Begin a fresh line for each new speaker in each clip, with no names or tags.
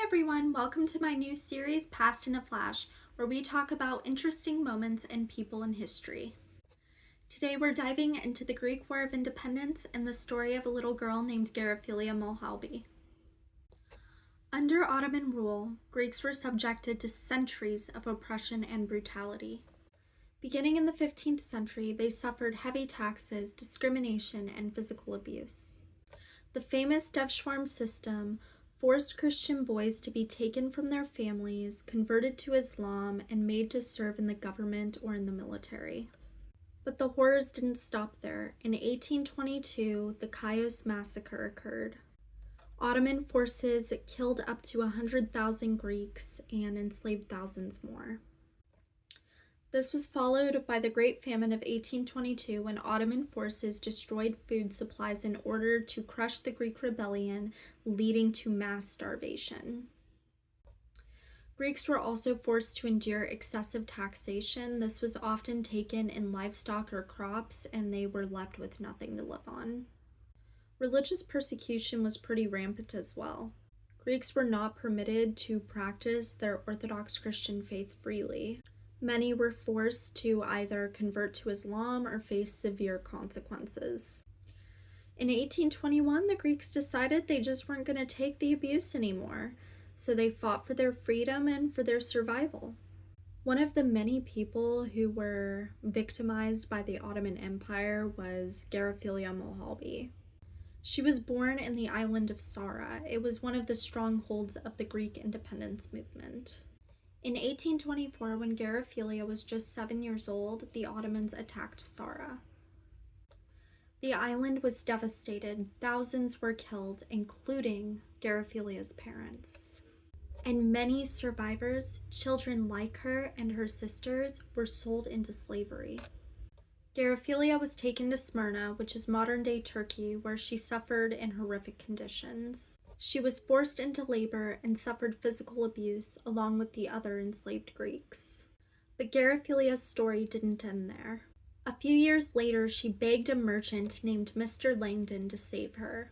everyone, welcome to my new series, Past in a Flash, where we talk about interesting moments and people in history. Today we're diving into the Greek War of Independence and the story of a little girl named Garafilia Molhalbi. Under Ottoman rule, Greeks were subjected to centuries of oppression and brutality. Beginning in the 15th century, they suffered heavy taxes, discrimination, and physical abuse. The famous Devshwarm system forced Christian boys to be taken from their families, converted to Islam, and made to serve in the government or in the military. But the horrors didn't stop there. In 1822, the Chios Massacre occurred. Ottoman forces killed up to 100,000 Greeks and enslaved thousands more. This was followed by the Great Famine of 1822, when Ottoman forces destroyed food supplies in order to crush the Greek rebellion, leading to mass starvation. Greeks were also forced to endure excessive taxation. This was often taken in livestock or crops, and they were left with nothing to live on. Religious persecution was pretty rampant as well. Greeks were not permitted to practice their Orthodox Christian faith freely. Many were forced to either convert to Islam or face severe consequences. In 1821, the Greeks decided they just weren't going to take the abuse anymore, so they fought for their freedom and for their survival. One of the many people who were victimized by the Ottoman Empire was Garafilia Molhalbi. She was born in the island of Sara. It was one of the strongholds of the Greek independence movement. In 1824, when Garafilia was just 7 years old, the Ottomans attacked Sara. The island was devastated. Thousands were killed, including Garafilia's parents. And many survivors, children like her and her sisters, were sold into slavery. Garafilia was taken to Smyrna, which is modern-day Turkey, where she suffered in horrific conditions. She was forced into labor and suffered physical abuse along with the other enslaved Greeks. But Garafilia's story didn't end there. A few years later, she begged a merchant named Mr. Langdon to save her.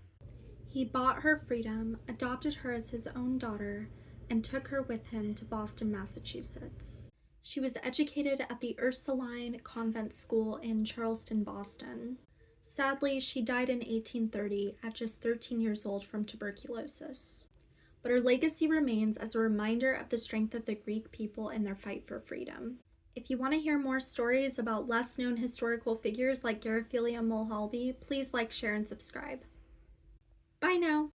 He bought her freedom, adopted her as his own daughter, and took her with him to Boston, Massachusetts. She was educated at the Ursuline Convent School in Charleston, Boston. Sadly, she died in 1830 at just 13 years old from tuberculosis. But her legacy remains as a reminder of the strength of the Greek people and their fight for freedom. If you want to hear more stories about less-known historical figures like Garafilia Molhalbi, please like, share, and subscribe. Bye now!